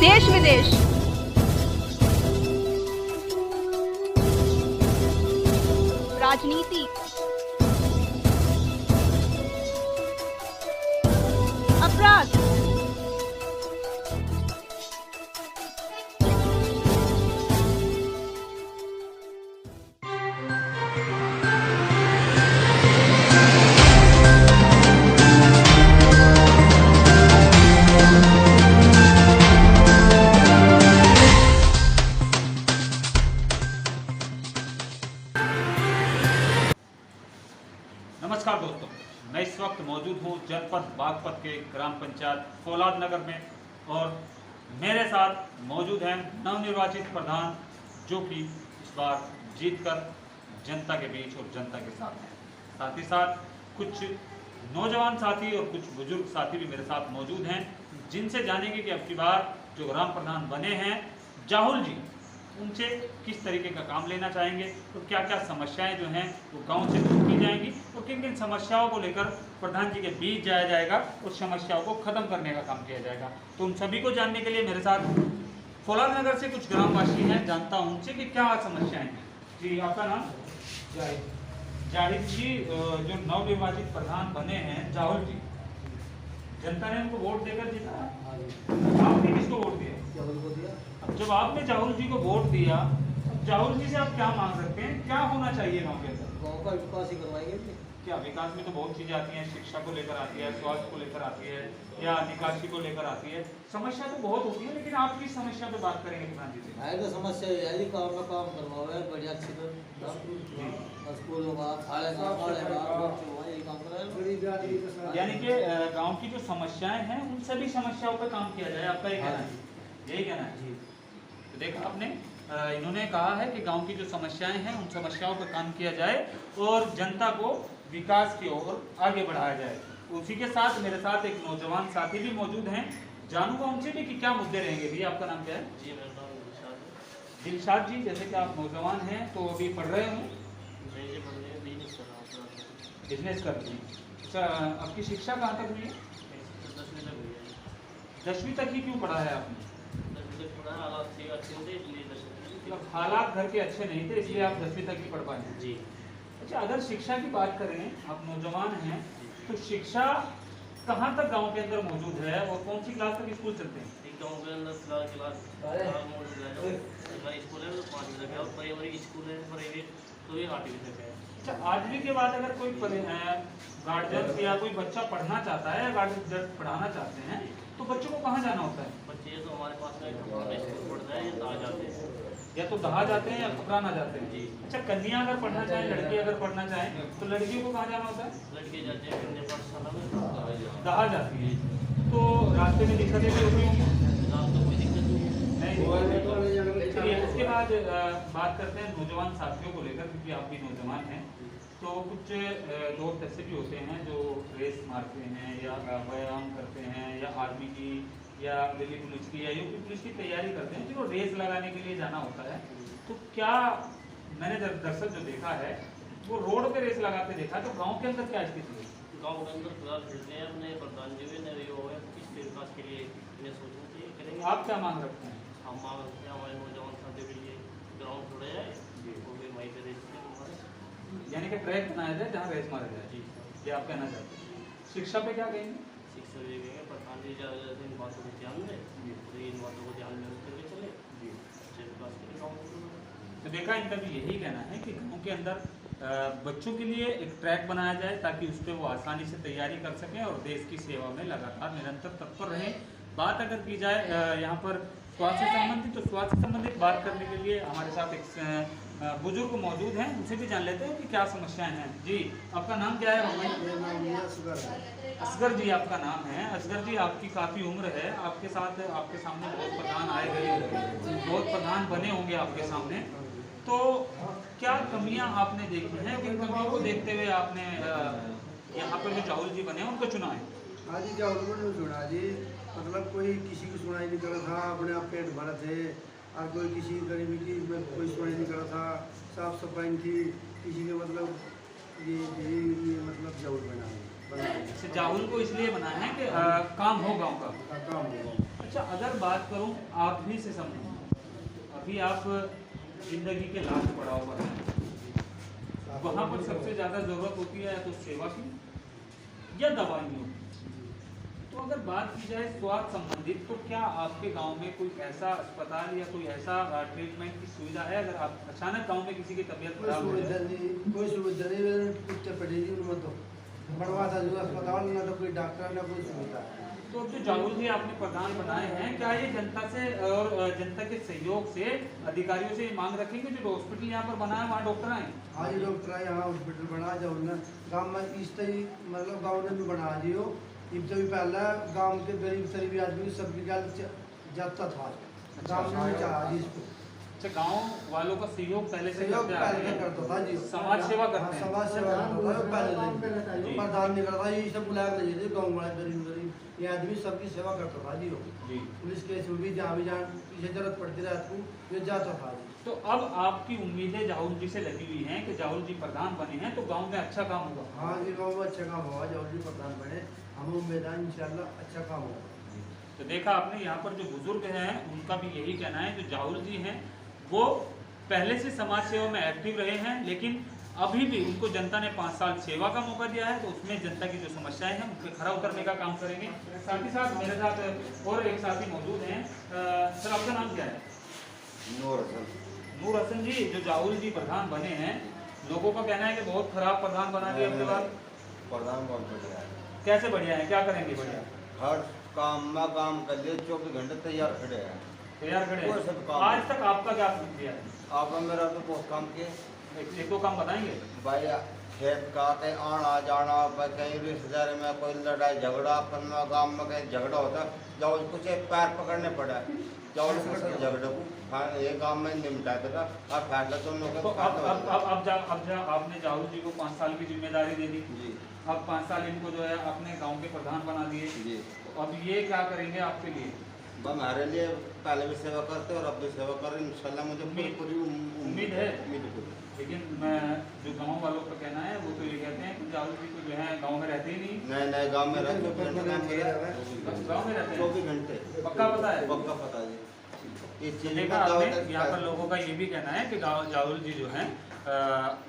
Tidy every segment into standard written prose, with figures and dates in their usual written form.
देश विदेश, राजनीति, अपराध, नमस्कार दोस्तों, मैं इस वक्त मौजूद हूँ जनपद बागपत के ग्राम पंचायत फौलाद नगर में और मेरे साथ मौजूद हैं नवनिर्वाचित प्रधान जो कि इस बार जीतकर जनता के बीच और जनता के साथ हैं। साथ ही साथ कुछ नौजवान साथी और कुछ बुजुर्ग साथी भी मेरे साथ मौजूद हैं जिनसे जानेंगे कि अब की बार जो ग्राम प्रधान बने हैं जाहुल जी, उनसे किस तरीके का काम लेना चाहेंगे और क्या क्या समस्याएं जो हैं वो गांव से दूर की जाएंगी और किन किन समस्याओं को लेकर प्रधान जी के बीच जाया जाएगा और समस्याओं को खत्म करने का काम किया जाएगा। तो उन सभी को जानने के लिए मेरे साथ फौलाद नगर से कुछ ग्रामवासी हैं, जानता हूं उनसे कि क्या समस्याएं हैं। जी, आपका नाम? जाहिद जी, जो नवनिर्वाचित प्रधान बने हैं जाहुल जी, जनता ने उनको वोट देकर जीता, आपने किसको वोट दिया? अब जब आपने जाहुल जी को वोट दिया, जाहुल जी से आप क्या मांग सकते हैं, क्या होना चाहिए गांव के अंदर? गाँव का विकास ही करवाएंगे। क्या विकास में तो बहुत चीजें आती हैं, शिक्षा को लेकर आती है, स्वास्थ्य को लेकर आती है या निकासी को लेकर आती है, समस्या तो बहुत होती है, लेकिन आप किस समस्या पे बात करेंगे प्रधान जी से? है तो समस्या यही काम में काम करवाओ बढ़िया अच्छी तो स्कूलों का यही काम कराए। यानी कि गांव की जो समस्याएं हैं उन सभी समस्याओं पे काम किया जाए, आपका ये कहना है? यही कहना है जी। तो देखा आपने, इन्होंने कहा है कि गांव की जो समस्याएं हैं उन समस्याओं पर काम किया जाए और जनता को विकास की ओर आगे बढ़ाया जाए। उसी के साथ मेरे साथ एक नौजवान साथी भी मौजूद हैं, जानूंगा उनसे भी कि क्या मुद्दे रहेंगे। भी आपका नाम क्या है? जी, मेरा नाम दिलशाद है। दिलशाद जी, जैसे कि आप नौजवान हैं तो अभी पढ़ रहे हो? बिजनेस कर रही हैं। आपकी शिक्षा कहाँ तक हुई है? 10वीं तक हुई है। 10वीं तक ही क्यों पढ़ा है आपने? 10वीं तक पढ़ा, हालात अच्छे थे इसलिए 10वीं मतलब हालात घर के अच्छे नहीं थे इसलिए आप 10वीं तक ही पढ़ पाए हैं। जी। अच्छा, अगर शिक्षा की बात करें, आप नौजवान हैं तो शिक्षा कहाँ तक गांव के अंदर मौजूद है और कौन सी क्लास तक स्कूल चलते हैं? एक गाँव के अंदर क्लास सरकारी स्कूल है 5वीं तक है और पारिवारिक स्कूल है प्राइवेट तो ये 8वीं तक है। अच्छा, 8वीं के बाद अगर कोई गार्जियन या कोई बच्चा पढ़ना चाहता है या गार्जियन पढ़ाना चाहते हैं तो बच्चों को कहाँ जाना होता है? बच्चे तो हमारे पास में स्कूल पढ़ता है या दहा जाते हैं। या तो दहा जाते हैं या फुकराना जाते हैं। जी। अच्छा, कन्या अगर पढ़ना चाहें, लड़की अगर पढ़ना चाहें तो लड़कियों को कहाँ जाना होता है? लड़के जाते हैं कन्या पाठशाला में, दहा जाती है। तो रास्ते में दिक्कतें भी होती होंगी? रात तो कोई दिक्कत नहीं है। चलिए, उसके बाद बात करते हैं नौजवान साथियों को लेकर, क्योंकि आप भी नौजवान हैं। तो कुछ दोस्त ऐसे भी होते हैं जो रेस मारते हैं या व्यायाम करते हैं या आर्मी की या दिल्ली पुलिस की या यूपी पुलिस की तैयारी करते हैं, जिनको रेस लगाने के लिए जाना होता है। तो क्या मैंने दरअसल जो देखा है वो रोड पे रेस लगाते देखा, तो गांव के अंदर क्या स्थिति है? गाँव के अंदर फिलहाल फिरते हैं अपने प्रधान जी हुए नए हो इसके विकास के लिए इन्हें सोचना चाहिए करेंगे। आप क्या मांग रखते हैं? हम मांग रखते हैं हमारे नौजवान साथियों के लिए ग्राउंड छोड़ा जाए वो भी वहीं पे रेस हमारे, यानी कि ट्रैक बनाया जाए जहाँ रेस मारा जाए। जी। ये आप कहना चाहते हैं। शिक्षा पे क्या कहेंगे? शिक्षा देंगे प्रधान जी ज़्यादा इन बातों को ध्यान दें, पूरी इन बातों को ध्यान में रखते चले अच्छे विकास के लिए गाँव। तो देखा, इनका भी यही कहना है कि गाँव के अंदर बच्चों के लिए एक ट्रैक बनाया जाए ताकि उस पर वो आसानी से तैयारी कर सकें और देश की सेवा में लगातार निरंतर तत्पर रहें। बात अगर की जाए यहाँ पर स्वास्थ्य से संबंधित, तो स्वास्थ्य से संबंधित बात करने के लिए हमारे साथ एक बुजुर्ग मौजूद हैं, उनसे भी जान लेते हैं कि क्या समस्याएं हैं। जी, आपका नाम क्या है? असगर जी आपका नाम है। असगर जी, आपकी काफ़ी उम्र है, आपके साथ आपके सामने बहुत प्रधान आए गए होंगे, बहुत प्रधान बने होंगे आपके सामने। तो क्या कमियां आपने देखी हैं, किन कमियों को देखते हुए आपने यहाँ पर जो जाहुल जी बने उनको चुना है? हाँ जी, जाहुल को नहीं चुना जी, मतलब कोई किसी की सुनाई नहीं कर रहा था, अपने आप पेट भरा थे और कोई किसी गरीबी की कोई सुनाई नहीं कर रहा था, साफ सफाई थी किसी के, मतलब ये मतलब जाहुल बना है। जाहुल को इसलिए बनाया है कि काम हो गांव का। काम होगा। अच्छा, अगर बात करूं आप भी से संबंधित, अभी आप जिंदगी के लास्ट पड़ाव पर हैं, वहाँ पर सबसे ज़्यादा ज़रूरत होती है तो सेवा की या दवाइयों की। तो अगर बात की जाए स्वास्थ्य संबंधित, तो क्या आपके गांव में कोई ऐसा अस्पताल या कोई ऐसा ट्रीटमेंट की सुविधा है? अगर आप अचानक गांव में किसी की तबीयत कोई खराब हो सुविधा जाए, नहीं, कोई सुविधा नहीं, पिक्चर पड़ेगी उनमें तो बड़वा था जो अस्पताल, ना तो कोई डॉक्टर, ना कोई सुविधा। तो अब जो जाहुल जी आपने प्रधान बनाए हैं, क्या ये जनता से और जनता के सहयोग से अधिकारियों से मांग रखेंगे जो हॉस्पिटल यहाँ पर बना है वहाँ डॉक्टर आए? हाँ जी, डॉक्टर आए, यहाँ हॉस्पिटल बना जाओ ना गाँव में, इस तरह मतलब गाँव ने भी बना दियो। इब तो भी पहला गाँव के गरीब शरीब आदमी सबकी गल जाता था, गाँव ने भी चाहा जी इसको। अच्छा, गांव वालों का सहयोग पहले से सहयोग करते आ रहे पहले हैं, करता था जी, समाज सेवा करते हैं। समाज सेवा करता था पहले जी। प्रधान नहीं करता, ये सब बुलाया ले जाते गाँव वाले गरीब ये आदमी सबकी सेवा करता था जी वो। जी। पुलिस केस में भी जहाँ पीछे जरूरत पड़ती रात को ये जाता था जी। तो अब आपकी उम्मीदें जाहुल जी से लगी हुई हैं कि जाहुल जी प्रधान बने हैं तो गांव में अच्छा काम होगा। हाँ जी, गाँव में अच्छा काम होगा, जाओ जी प्रधान बने, हम उम्मीद है इंशाल्लाह अच्छा काम होगा। तो देखा आपने, यहाँ पर जो बुजुर्ग हैं उनका भी यही कहना है, जो जाहुल जी हैं वो पहले से समाज सेवा में एक्टिव रहे हैं, लेकिन अभी भी उनको जनता ने 5 साल सेवा का मौका दिया है, तो उसमें जनता की जो समस्याएं हैं उन पर खरा उतरने का काम करेंगे। साथ ही साथ मेरे साथ और एक साथी मौजूद हैं। सर, आपका नाम क्या है? नूर हसन जी, जो जाहुल जी प्रधान बने हैं, लोगों का कहना है कि बहुत खराब प्रधान बना दिया आपके बाद। प्रधान बहुत बढ़िया है, कैसे बढ़िया है, क्या करेंगे बढ़िया? हर काम में काम कर लिए 24 घंटे तैयार खड़े हैं। तैयार खड़े कोई सब हैं। काम आज तक आपका क्या किया है? आपने मेरा तो बहुत काम किए एक दो काम बताएंगे? भाई, खेत का कहीं आना जाना, कहीं रिश्तेदारी में कोई लड़ाई झगड़ा, अपन में गाँव में कहीं झगड़ा होता जाओ कुछ पैर पकड़ने पड़ा, जाओ झगड़े को ये गाँव में निपटा देगा और फैसला तो तो अब आपने जाहुल जी को 5 साल की जिम्मेदारी दे दी जी। अब 5 साल इनको जो है अपने गांव के प्रधान बना दिए जी। तो अब ये क्या करेंगे आपके लिए? हमारे लिए पहले भी सेवा करते और अब भी सेवा करें इंशाल्लाह, मुझे पूरी उम्मीद है। उम्मीद पूरी। लेकिन मैं जो गांव वालों का कहना है वो तो ये कहते हैं कि जाहुल जी को जो है गांव में रहते ही नहीं। नए गाँव में रहते, 24 घंटे काम गाँव में रहते हैं 24 घंटे पक्का पता है? पक्का पता जी। इस चीज देखा में दावा आपने, यहाँ पर लोगों का ये भी कहना है कि जाहुल जी जो हैं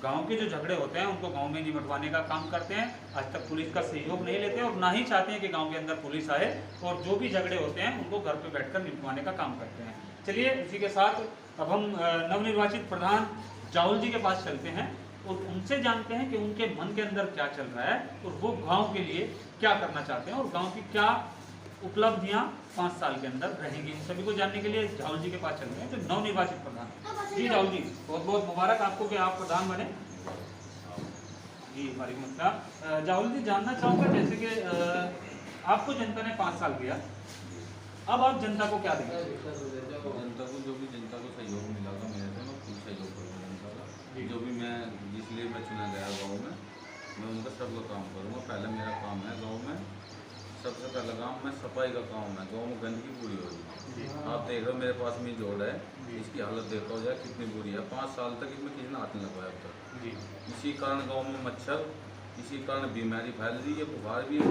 गांव के जो झगड़े होते हैं उनको गांव में निपटवाने का काम करते हैं। आज तक पुलिस का सहयोग नहीं लेते और ना ही चाहते हैं कि गांव के अंदर पुलिस आए, और जो भी झगड़े होते हैं उनको घर पे बैठकर निपटवाने का काम करते हैं। चलिए, इसी के साथ अब हम नवनिर्वाचित प्रधान जाहुल जी के पास चलते हैं और उनसे जानते हैं कि उनके मन के अंदर क्या चल रहा है और वो गाँव के लिए क्या करना चाहते हैं और गाँव की क्या उपलब्धियां 5 साल के अंदर रहेंगी। इन सभी को जानने के लिए जाहुल जी के पास चलते हैं, जो नवनिर्वाचित प्रधान। जी जाहुल जी, बहुत बहुत मुबारक आपको कि आप प्रधान बने। जी, वालेकुम अस्सलाम। जाहुल जी, जानना चाहूँगा जैसे कि आपको जनता ने 5 साल दिया, अब आप जनता को क्या देंगे? जनता को जो भी जनता को सहयोग मिला था मेरे से, मैं फुल सहयोग करूँगा जनता का। जो भी मैं जिस लिए मैं चुना गया गाँव में, मैं उनका सबका काम करूँगा। पहले मेरा काम है गाँव में, सबसे पहला काम मैं सफाई का काम है। गाँव में गंदगी पूरी हो रही है, आप देख रहे हो मेरे पास में जोड़ है, इसकी हालत देखा जाए कितनी बुरी है। 5 साल तक इसमें किसी ने हाथ नहीं लगाया अब तक। इसी कारण गाँव में मच्छर, इसी कारण बीमारी फैल रही है, बुखार भी है।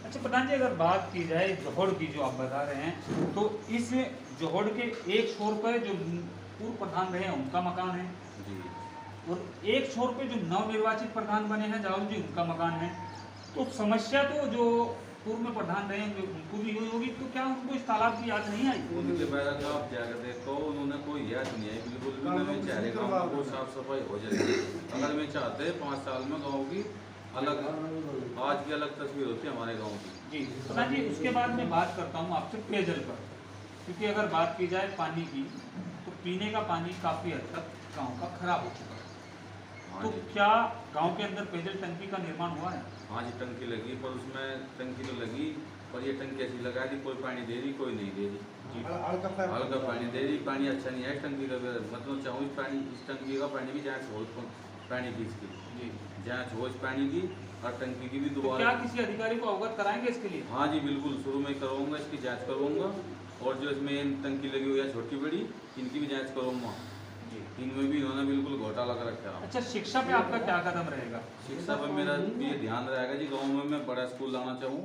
अच्छा प्रधान जी, अगर बात की जाए जोहड़ की जो आप बता रहे हैं, तो इस जोहड़ के एक छोर पर जो पूर्व प्रधान रहे हैं उनका मकान है जी, और एक छोर पे जो नवनिर्वाचित प्रधान बने हैं जाहुल जी उनका मकान है। तो समस्या तो जो पूर्व में प्रधान रहे हैं उनको भी हुई होगी, तो क्या उनको इस तालाब की याद नहीं आई? उनके पैदा का आप जाकर देखो, उन्होंने कोई याद नहीं आई बिल्कुल भी। नए चेहरे गाँव को साफ सफाई हो जाएगी। अगर मैं चाहते 5 साल में गाँव की अलग, आज की अलग तस्वीर होती है हमारे गाँव की। जी प्रधान जी, उसके बाद मैं बात करता हूँ आपसे पेयजल पर, क्योंकि अगर बात की जाए पानी की तो पीने का पानी काफ़ी हद तक गाँव का खराब हो चुका है। तो क्या गांव के अंदर पेयजल टंकी का निर्माण हुआ है? हाँ जी, टंकी लगी, पर उसमें टंकी तो लगी, पर ये टंकी ऐसी लगा दी, कोई पानी दे रही कोई नहीं दे रही। हल्का पानी दे रही, पानी अच्छा नहीं है टंकी का। मतलब चाहूँ इस टंकी का पानी भी जाँच हो, पानी की इसकी जी जाँच हो इस पानी की, और टंकी की भी तो दोबारा। क्या किसी अधिकारी को अवगत कराएंगे इसके लिए? हाँ जी बिल्कुल, शुरू में करवाऊँगा, इसकी जाँच करवाऊँगा, और जो इसमें टंकी लगी हुई है छोटी बड़ी, इनकी भी जाँच करवाऊँगा। इनमें भी इन्होंने बिल्कुल घोटाला कर रखा है। अच्छा, शिक्षा पे आपका क्या कदम रहेगा? शिक्षा पर मेरा ये ध्यान रहेगा जी, गांव में मैं बड़ा स्कूल लाना चाहूँ,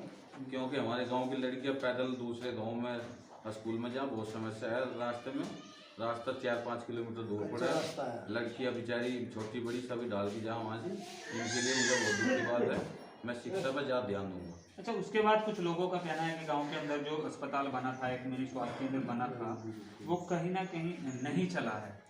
क्योंकि हमारे गांव की लड़कियां पैदल दूसरे गांव में स्कूल में जा बहुत समस्या है रास्ते में। रास्ता 4-5 किलोमीटर दूर पड़ा रास्ता है। है। लड़कियां बेचारी छोटी बड़ी सभी डाल के जा वहाँ से। इनके लिए मुझे बहुत दुख की बात है। मैं शिक्षा पर ज़्यादा ध्यान दूंगा। अच्छा, उसके बाद कुछ लोगों का कहना है कि गांव के अंदर जो अस्पताल बना था, एक मिनी स्वास्थ्य केंद्र बना था, वो कहीं ना कहीं नहीं चला है,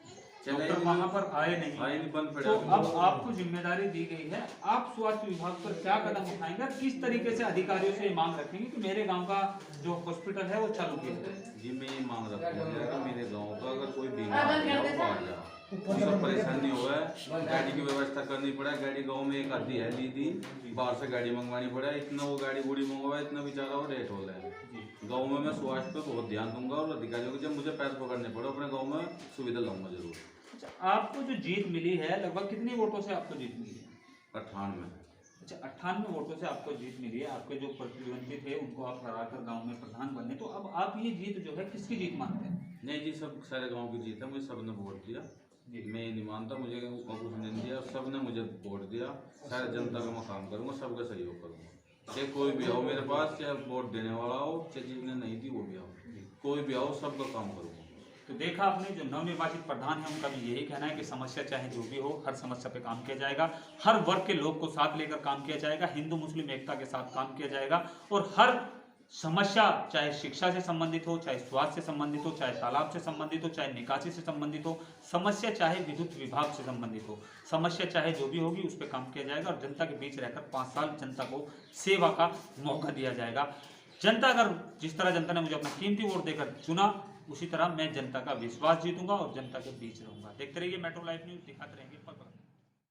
डॉक्टर वहां पर आए नहीं, बंद पड़ा। तो अब आपको जिम्मेदारी दी गई है, आप स्वास्थ्य विभाग पर क्या कदम उठाएंगे, किस तरीके से अधिकारियों से ये मांग रखेंगे कि मेरे गांव का जो हॉस्पिटल है वो चालू किया जाए? जी मैं ये मांग रखूँगा कि मेरे गांव का अगर कोई बीमार हो गया वो आ जाए, उसको परेशानी हो है, गाड़ी की व्यवस्था करनी पड़ा। गाड़ी गांव में एक आधी है ली थी, बाहर से गाड़ी मंगवानी पड़ा, इतना वो गाड़ी बूढ़ी मंगवा इतना बेचारा वो रेट हो रहा है। गाँव में मैं स्वास्थ्य पे बहुत ध्यान दूंगा और अधिकारियों को जब मुझे पैर पकड़ने पड़े अपने गाँव में सुविधा लाऊंगा जरूर। अच्छा, आपको जो जीत मिली है लगभग कितने वोटों से आपको जीत मिली है? 98। अच्छा, 98 वोटों से आपको जीत मिली है। आपके जो प्रतिद्वंदी थे उनको आप हराकर गांव में प्रधान बने, तो अब आप ये जीत जो है किसकी जीत मानते हैं? नहीं जी, सब सारे गांव की जीत है। मुझे सबने वोट दिया, मैं ये नहीं मानता मुझे कुछ नहीं दिया, सबने मुझे वोट दिया। सारे जनता का मैं काम करूँगा, सबका सहयोग करूँगा। चाहे कोई भी आओ मेरे पास, चाहे वोट देने वाला हो, चाहे जिसने नहीं दी वो भी आओ, कोई भी आओ, सबका काम करूँगा। तो देखा आपने, जो नवनिर्वाचित प्रधान है उनका भी यही कहना है कि समस्या चाहे जो भी हो, हर समस्या पे काम किया जाएगा, हर वर्ग के लोग को साथ लेकर काम किया जाएगा, हिंदू मुस्लिम एकता के साथ काम किया जाएगा, और हर समस्या चाहे शिक्षा से संबंधित हो, चाहे स्वास्थ्य से संबंधित हो, चाहे तालाब से संबंधित हो, चाहे निकासी से संबंधित हो, समस्या चाहे विद्युत विभाग से संबंधित हो, समस्या चाहे जो भी होगी उस पर काम किया जाएगा, और जनता के बीच रहकर 5 साल जनता को सेवा का मौका दिया जाएगा। जनता अगर जिस तरह जनता ने मुझे अपना कीमती वोट देकर चुना, उसी तरह मैं जनता का विश्वास जीतूंगा और जनता के बीच रहूंगा। देखते रहिए मेट्रो लाइव न्यूज़, दिखाते रहेंगे।